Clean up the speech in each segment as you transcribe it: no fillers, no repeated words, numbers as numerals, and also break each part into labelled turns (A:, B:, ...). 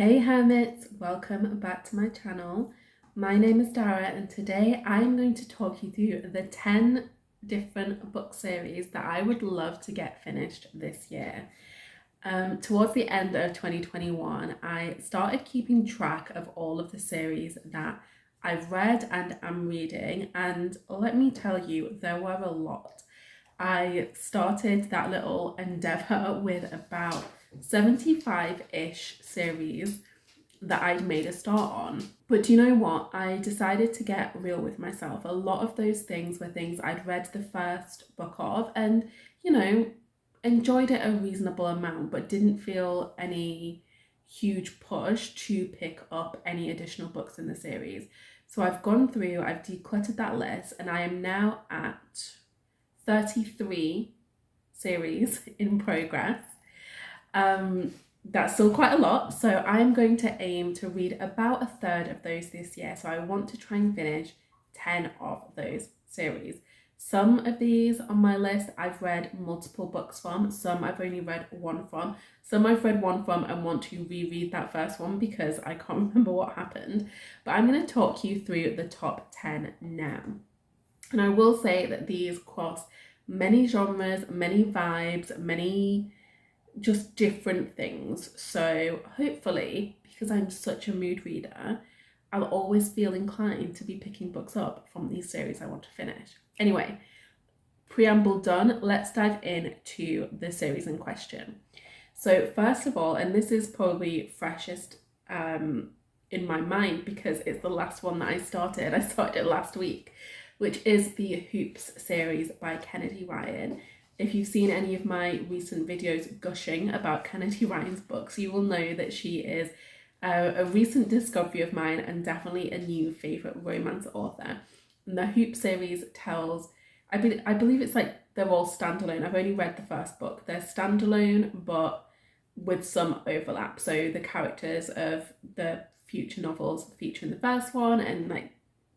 A: Hey Hermits, welcome back to my channel. My name is Dara and today I'm going to talk you through the 10 different book series that I would love to get finished this year. Towards the end of 2021, I started keeping track of all of the series that I've read and am reading, and let me tell you, there were a lot. I started that little endeavour with about 75-ish series that I'd made a start on. But do you know what? I decided to get real with myself. A lot of those things were things I'd read the first book of and, enjoyed it a reasonable amount, but didn't feel any huge push to pick up any additional books in the series. So I've gone through, I've decluttered that list, and I am now at 33 series in progress. That's still quite a lot, so I'm going to aim to read about a third of those this year. So I want to try and finish 10 of those series. Some of these on my list I've read multiple books from, some I've only read one from, some I've read one from and want to reread that first one because I can't remember what happened. But I'm going to talk you through the top 10 now. And I will say that these cross many genres, many vibes, many just different things. So hopefully, because I'm such a mood reader, I'll always feel inclined to be picking books up from these series I want to finish. Anyway, preamble done, let's dive into the series in question. So first of all, and this is probably freshest in my mind because it's the last one that I started it last week, which is the Hoops series by Kennedy Ryan. If you've seen any of my recent videos gushing about Kennedy Ryan's books, you will know that she is a recent discovery of mine and definitely a new favourite romance author. And the Hoop series tells, I believe it's like they're all standalone. I've only read the first book. They're standalone, but with some overlap. So the characters of the future novels feature in the first one, and like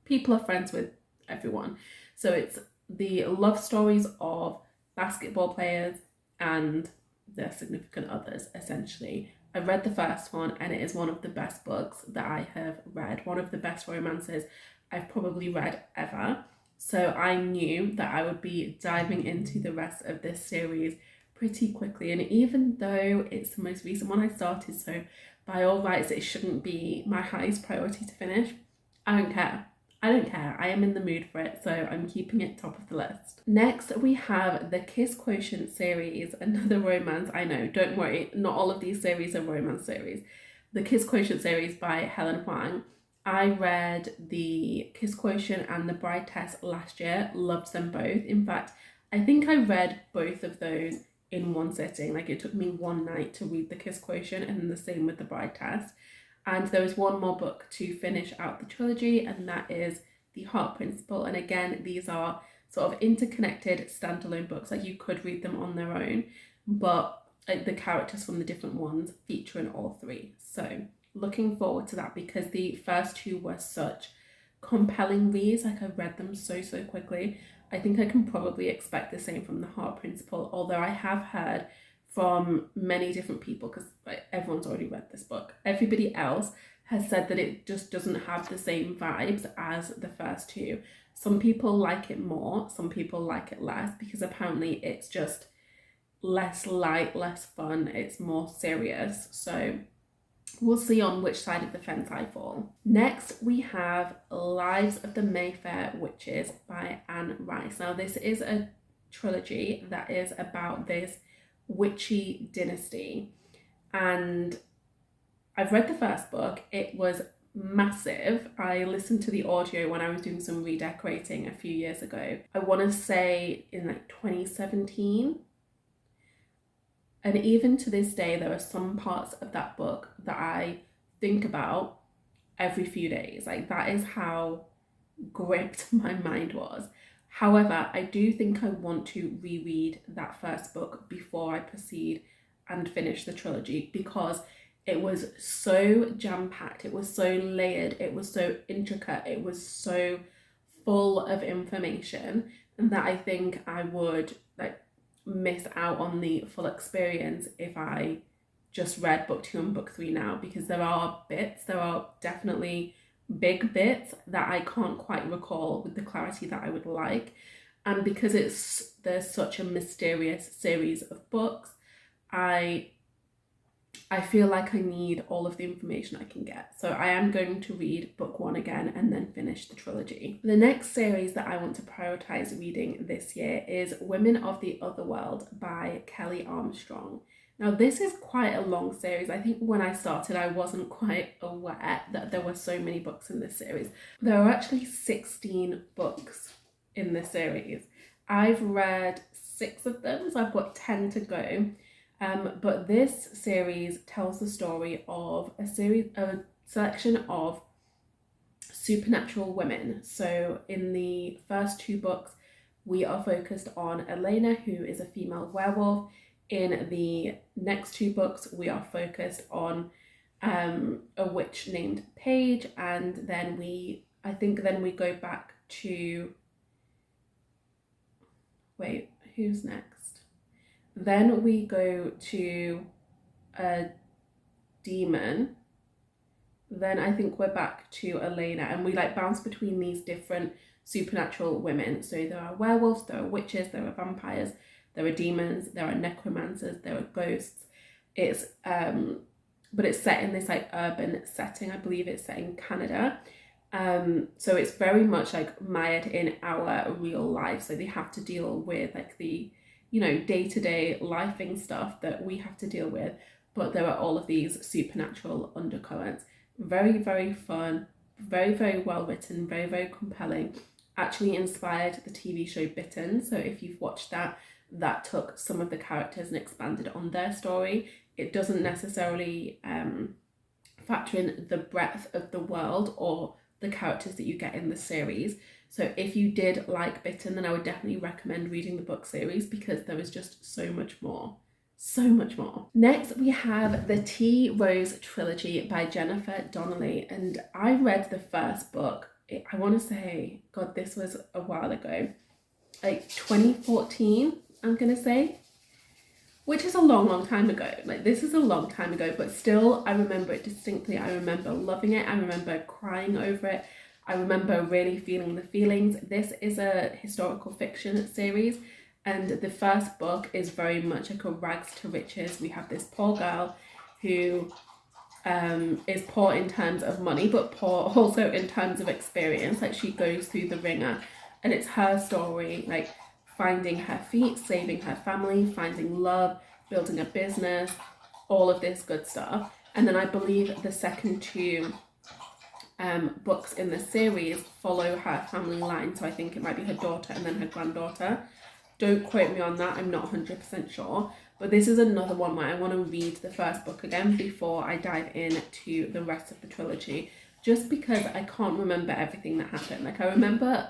A: people are friends with everyone. So it's the love stories of basketball players and their significant others, essentially. I read the first one and it is one of the best books that I have read, one of the best romances I've probably read ever. So I knew that I would be diving into the rest of this series pretty quickly. And even though it's the most recent one I started, so by all rights it shouldn't be my highest priority to finish, I don't care. I am in the mood for it, so I'm keeping it top of the list. Next, we have the Kiss Quotient series, another romance. I know, don't worry, not all of these series are romance series. The Kiss Quotient series by Helen Huang. I read the Kiss Quotient and the Bride Test last year, loved them both. In fact, I think I read both of those in one sitting. Like it took me one night to read the Kiss Quotient and the same with the Bride Test. And there was one more book to finish out the trilogy, and that is The Heart Principle. And again, these are sort of interconnected standalone books. Like you could read them on their own, but the characters from the different ones feature in all three. So looking forward to that because the first two were such compelling reads. Like I read them so quickly. I think I can probably expect the same from The Heart Principle, although I have heard from many different people, because everyone's already read this book. Everybody else has said that it just doesn't have the same vibes as the first two. Some people like it more, some people like it less, because apparently it's just less light, less fun, it's more serious. So we'll see on which side of the fence I fall. Next, we have Lives of the Mayfair Witches by Anne Rice. Now, this is a trilogy that is about this witchy dynasty, and I've read the first book. It was massive. I listened to the audio when I was doing some redecorating a few years ago. I want to say in like 2017. And even to this day, there are some parts of that book that I think about every few days. Like that is how gripped my mind was. However, I do think I want to reread that first book before I proceed and finish the trilogy because it was so jam-packed, it was so layered, it was so intricate, it was so full of information that I think I would miss out on the full experience if I just read book 2 and book 3 now, because there are definitely big bits that I can't quite recall with the clarity that I would like. And because there's such a mysterious series of books, I feel like I need all of the information I can get. So I am going to read book 1 again and then finish the trilogy. The next series that I want to prioritize reading this year is Women of the Otherworld by Kelly Armstrong. Now, this is quite a long series. I think when I started, I wasn't quite aware that there were so many books in this series. There are actually 16 books in this series. I've read 6 of them, so I've got 10 to go. But this series tells the story of a selection of supernatural women. So in the first 2 books, we are focused on Elena, who is a female werewolf. In the next 2 books, we are focused on a witch named Paige, and then we go back to, wait, who's next? Then we go to a demon. Then I think we're back to Elena, and we like bounce between these different supernatural women. So there are werewolves, there are witches, there are vampires, there are demons, there are necromancers, there are ghosts. It's but it's set in this like urban setting. I believe it's set in Canada. So it's very much like mired in our real life. So they have to deal with like the, you know, day-to-day lifing stuff that we have to deal with, but there are all of these supernatural undercurrents. Very, very fun, very, very well written, very, very compelling. Actually inspired the TV show Bitten. So if you've watched that, that took some of the characters and expanded on their story. It doesn't necessarily factor in the breadth of the world or the characters that you get in the series. So if you did like Bitten, then I would definitely recommend reading the book series, because there is just so much more. So much more. Next, we have the T Rose Trilogy by Jennifer Donnelly. And I read the first book, I want to say, God, this was a while ago. Like 2014, I'm going to say. Which is a long, long time ago. Like, this is a long time ago, but still, I remember it distinctly. I remember loving it. I remember crying over it. I remember really feeling the feelings. This is a historical fiction series, and the first book is very much like a rags to riches. We have this poor girl who is poor in terms of money, but poor also in terms of experience. Like, she goes through the ringer, and it's her story, like finding her feet, saving her family, finding love, building a business, all of this good stuff. And then I believe the second 2 books in the series follow her family line. So I think it might be her daughter and then her granddaughter. Don't quote me on that, I'm not 100% sure. But this is another one where I want to read the first book again before I dive into the rest of the trilogy, just because I can't remember everything that happened. Like, I remember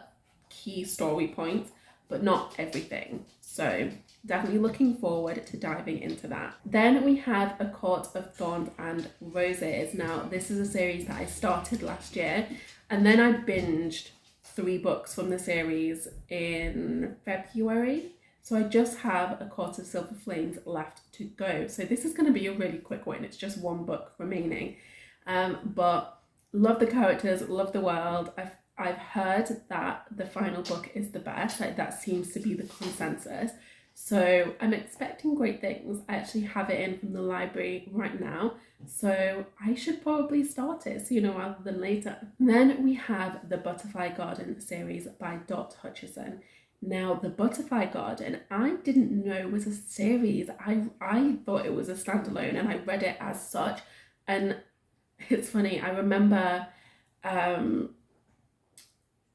A: key story points, but not everything. So definitely looking forward to diving into that. Then we have A Court of Thorns and Roses. Now, this is a series that I started last year, and then I binged 3 books from the series in February. So I just have A Court of Silver Flames left to go. So this is going to be a really quick one. It's just 1 book remaining. But love the characters, love the world. I've heard that the final book is the best. Like, that seems to be the consensus. So I'm expecting great things. I actually have it in from the library right now, so I should probably start it sooner rather than later. Then we have the Butterfly Garden series by Dot Hutchison. Now, the Butterfly Garden, I didn't know was a series. I thought it was a standalone, and I read it as such. And it's funny, I remember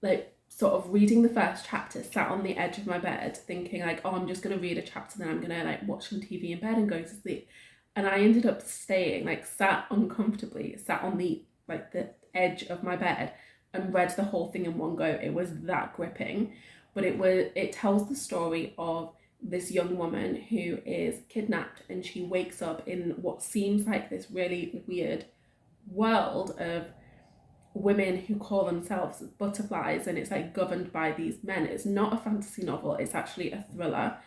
A: like sort of reading the first chapter, sat on the edge of my bed thinking like, oh, I'm just going to read a chapter, then I'm going to like watch some TV in bed and go to sleep. And I ended up staying, like sat uncomfortably, sat on the like the edge of my bed and read the whole thing in one go. It was that gripping. But it tells the story of this young woman who is kidnapped, and she wakes up in what seems like this really weird world of women who call themselves butterflies, and it's like governed by these men. It's not a fantasy novel, it's actually a thriller.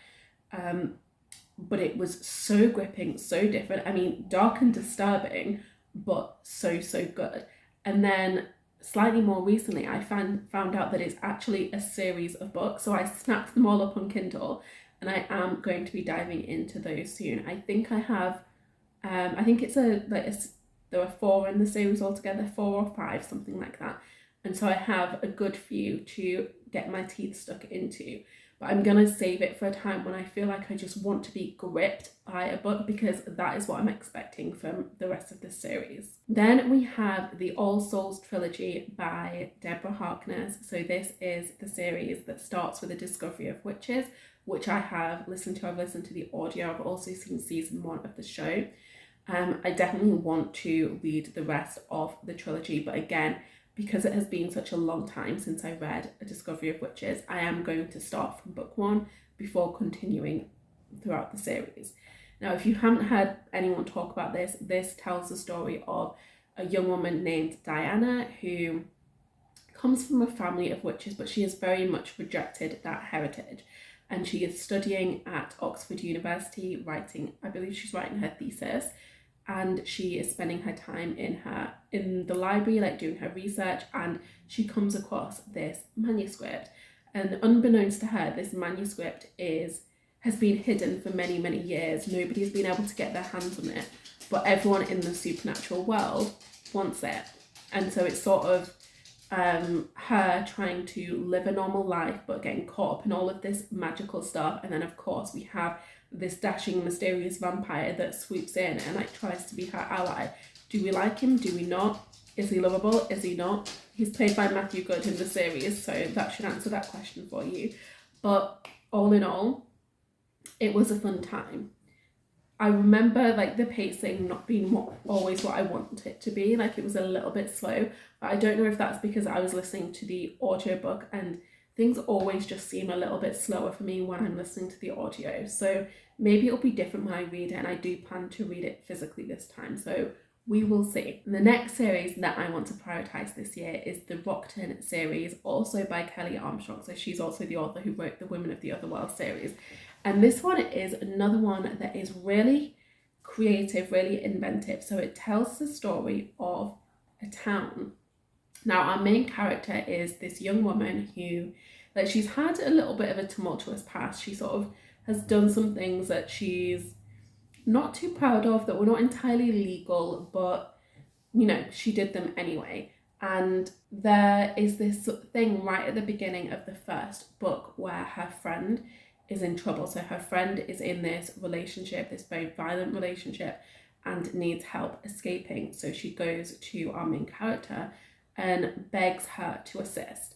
A: but it was so gripping, so different. I mean, dark and disturbing, but so, so good. And then slightly more recently, I found out that it's actually a series of books. So I snapped them all up on Kindle, and I am going to be diving into those soon. I think I have, I think it's there are 4 in the series altogether, 4 or 5, something like that. And so I have a good few to get my teeth stuck into. But I'm going to save it for a time when I feel like I just want to be gripped by a book, because that is what I'm expecting from the rest of this series. Then we have the All Souls Trilogy by Deborah Harkness. So this is the series that starts with the discovery of witches, which I have listened to. I've listened to the audio. I've also seen season 1 of the show. I definitely want to read the rest of the trilogy, but again, because it has been such a long time since I read A Discovery of Witches, I am going to start from book 1 before continuing throughout the series. Now, if you haven't heard anyone talk about this, this tells the story of a young woman named Diana who comes from a family of witches, but she has very much rejected that heritage. And she is studying at Oxford University, I believe she's writing her thesis, and she is spending her time in the library, like doing her research, and she comes across this manuscript. And unbeknownst to her, this manuscript has been hidden for many, many years. Nobody's been able to get their hands on it, but everyone in the supernatural world wants it. And so it's sort of her trying to live a normal life, but getting caught up in all of this magical stuff. And then, of course, we have this dashing, mysterious vampire that swoops in and like tries to be her ally. Do we like him? Do we not? Is he lovable? Is he not? He's played by Matthew Good in the series, so that should answer that question for you. But all in all, it was a fun time. I remember like the pacing not being always what I wanted it to be. Like it was a little bit slow, but I don't know if that's because I was listening to the audiobook, and things always just seem a little bit slower for me when I'm listening to the audio. So maybe it'll be different when I read it, and I do plan to read it physically this time. So we will see. The next series that I want to prioritize this year is the Rockton series, also by Kelly Armstrong. So she's also the author who wrote the Women of the Other World series. And this one is another one that is really creative, really inventive. So it tells the story of a town. Now, our main character is this young woman who, like, she's had a little bit of a tumultuous past. She sort of has done some things that she's not too proud of, that were not entirely legal, but, you know, she did them anyway. And there is this thing right at the beginning of the first book where her friend is in trouble. So her friend is in this relationship, this very violent relationship, and needs help escaping. So she goes to our main character and begs her to assist.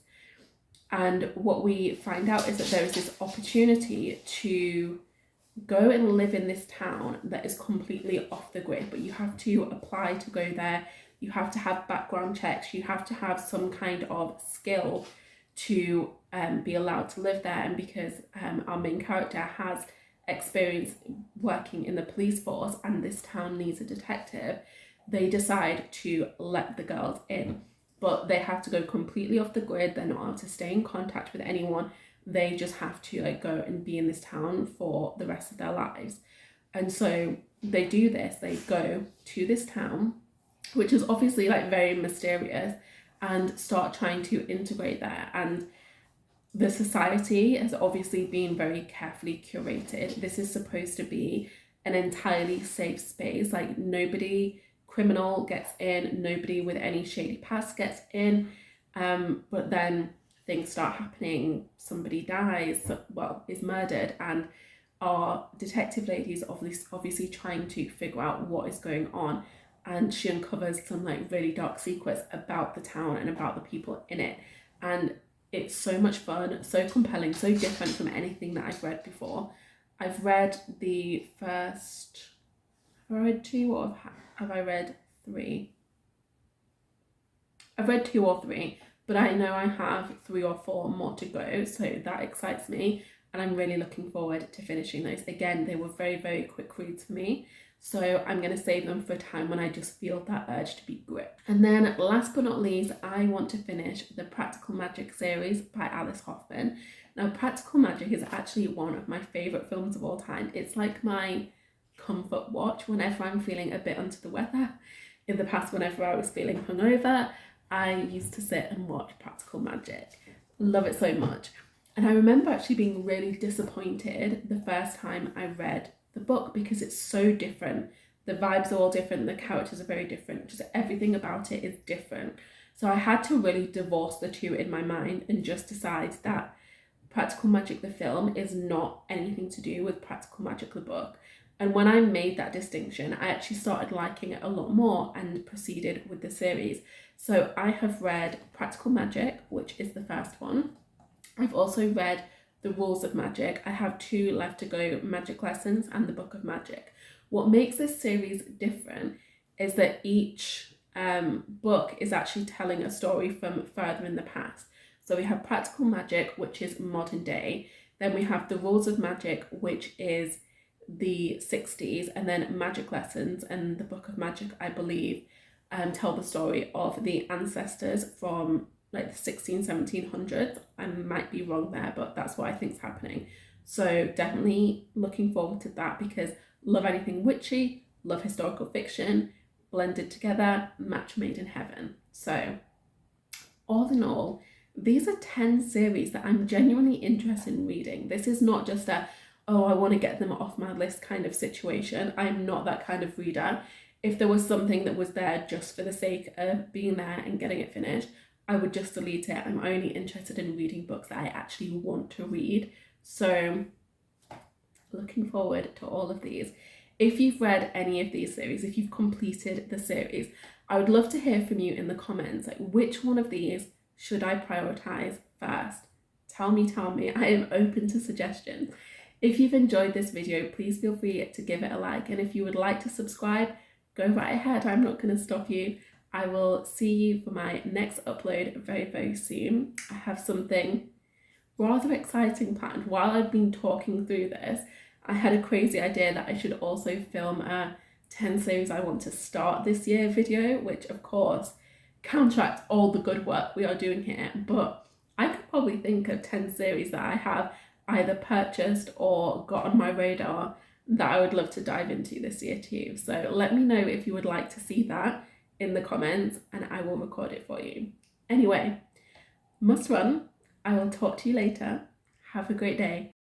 A: And what we find out is that there is this opportunity to go and live in this town that is completely off the grid, but you have to apply to go there. You have to have background checks. You have to have some kind of skill to be allowed to live there. And because our main character has experience working in the police force and this town needs a detective, they decide to let the girls in. But they have to go completely off the grid. They're not allowed to stay in contact with anyone. They just have to like go and be in this town for the rest of their lives. And so they do this. They go to this town, which is obviously like very mysterious, and start trying to integrate there. And the society has obviously been very carefully curated. This is supposed to be an entirely safe space. Like nobody criminal gets in, nobody with any shady past gets in. But then things start happening. Somebody dies, is murdered, and our detective lady is obviously trying to figure out what is going on. And she uncovers some like really dark secrets about the town and about the people in it. And it's so much fun, so compelling, so different from anything that I've read before. I've read the first, have I read 2 or have I read 3? I've read 2 or 3, but I know I have 3 or 4 more to go, so that excites me, and I'm really looking forward to finishing those. Again, they were very, very quick reads for me, so I'm going to save them for a time when I just feel that urge to be gripped. And then last but not least, I want to finish the Practical Magic series by Alice Hoffman. Now, Practical Magic is actually one of my favourite films of all time. It's like my comfort watch whenever I'm feeling a bit under the weather. In the past, whenever I was feeling hungover, I used to sit and watch Practical Magic. Love it so much. And I remember actually being really disappointed the first time I read the book because it's so different. The vibes are all different, the characters are very different, just everything about it is different. So I had to really divorce the two in my mind and just decide that Practical Magic the film is not anything to do with Practical Magic the book. And when I made that distinction, I actually started liking it a lot more and proceeded with the series. So I have read Practical Magic, which is the first one. I've also read The Rules of Magic. I have 2 left to go, Magic Lessons and The Book of Magic. What makes this series different is that each book is actually telling a story from further in the past. So we have Practical Magic, which is modern day. Then we have The Rules of Magic, which is the 60s, and then Magic Lessons and The Book of Magic, I believe, tell the story of the ancestors from like the 1700s. I might be wrong there, but that's what I think is happening. So definitely looking forward to that because love anything witchy, love historical fiction, blended together, match made in heaven. So all in all, these are 10 series that I'm genuinely interested in reading. This is not just a, oh, I want to get them off my list kind of situation. I'm not that kind of reader. If there was something that was there just for the sake of being there and getting it finished, I would just delete it. I'm only interested in reading books that I actually want to read. So looking forward to all of these. If you've read any of these series, if you've completed the series, I would love to hear from you in the comments. Like, which one of these should I prioritize first? Tell me. I am open to suggestions. If you've enjoyed this video, please feel free to give it a like. And if you would like to subscribe, go right ahead. I'm not going to stop you. I will see you for my next upload very, very soon. I have something rather exciting planned. While I've been talking through this, I had a crazy idea that I should also film a 10 series I want to start this year video, which of course counteracts all the good work we are doing here. But I could probably think of 10 series that I have either purchased or got on my radar that I would love to dive into this year too. So let me know if you would like to see that in the comments and I will record it for you. Anyway, must run. I will talk to you later. Have a great day.